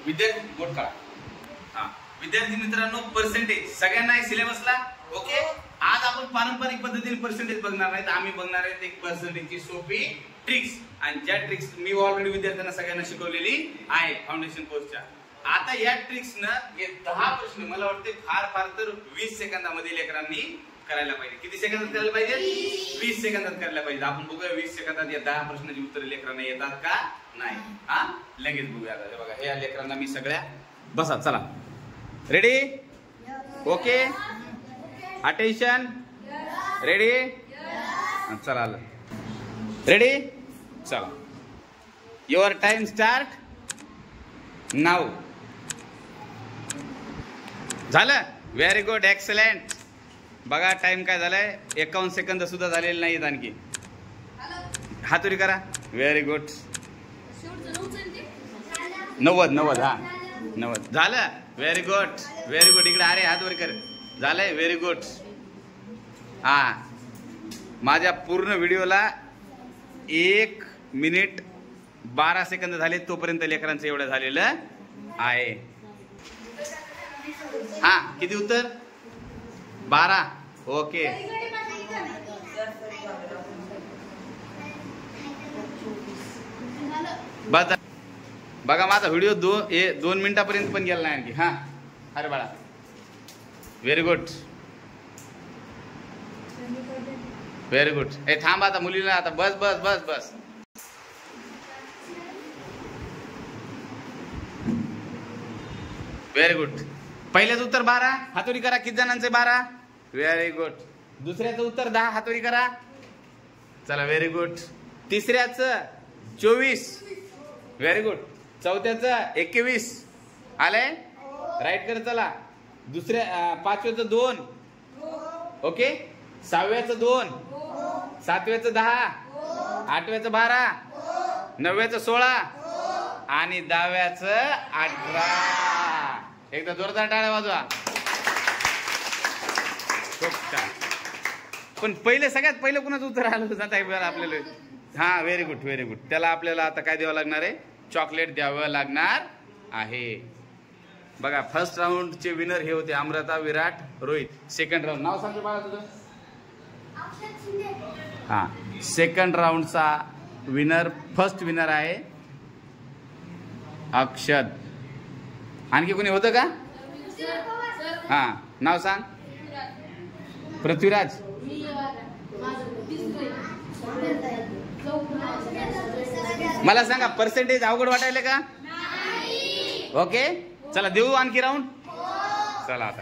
विद्यार्थी बोट काढा. हा विद्यार्थी मित्रांनो, पर्सेंटेज सगळ्यांना सिलेबसला ओके. आज आपण पारंपरिक पद्धतीने पर्सेंटेज बघणार नाहीत, आम्ही बघणार आहेत एक पर्सेंटेजची सोपी ट्रिक्स. आणि ज्या ट्रिक्स मी ऑलरेडी विद्यार्थ्यांना सगळ्यांना शिकवलेली आहे फाउंडेशन कोर्सच्या. आता या ट्रिक्स न हे 10 प्रश्न मला वाटते फार तर 20 सेकंदामध्ये लेकरांनी करायला पाहिजे. किती सेकंदात करायला पाहिजे? 20 सेकंदात करायला पाहिजे. आपण बघूया 20 सेकंदात या 10 प्रश्नाची उत्तरे लेकरांना येतात का नाही. हा लगेच बघूया. बघा हे लेकरांना मी सगळ्या बसा. चला रेडी ओके. Attention ready. चला रेडी. चला युअर टाइम स्टार्ट नाउ. झालं. Very good excellent. बघा टाइम काय झालाय 51 सेकंद सुद्धा झालेले नाहीत. आणखी हातोरी करा. Very good. 90 हा 90 झालं. Very good very good. इकडे अरे हातोरी कर. झालंय. Very good. हा माझ्या पूर्ण व्हिडिओला 1 मिनिट 12 सेकंद झाले, तोपर्यंत लेकरांचं एवढं झालेलं आहे. हा किती उत्तर? 12 ओके. बघा माझा व्हिडिओ 2 मिनिटापर्यंत पण गेला नाही आणखी. हा अरे बाळा व्हेरी गुड व्हेरी गुड. ए थांब आता मुलीला आता बस बस बस बस. Very good. पहिल्याचं उत्तर 12 हातोरी करा. किती जणांचे 12? Very good. दुसऱ्याचं उत्तर 10 हातोरी करा. चला व्हेरी गुड. तिसऱ्याचं 24 व्हेरी गुड. चौथ्याचं 21 आलंय राईट कर. चला दुसऱ्या पाचव्याचं 2 ओके. 6व्याचं 2 7व्याचं 10 8व्याचं 12 9व्याचं 16 आणि 10व्याचं 18. एकदा जोरदार टाळ्या वाजवा. पण पहिले सगळ्यात पहिलं कुणाचं उत्तर आलं जात आहे आपल्याला. हा व्हेरी गुड व्हेरी गुड. त्याला आपल्याला आता काय द्यावं लागणार आहे? चॉकलेट द्यावं लागणार आहे. बघा फर्स्ट राऊंडचे विनर हे होते अमृता, विराट, रोहित. सेकंड राऊंड नाव सांगतो बाळा तुझं? हा सेकंड राऊंडचा विनर फर्स्ट विनर आहे अक्षत. आणखी कोणी होतं का? हा नाव सांग. पृथ्वीराज. मला सांगा पर्सेंटेज अवघड वाटायला का? ओके चला देऊ आणखी राऊंड. चला आता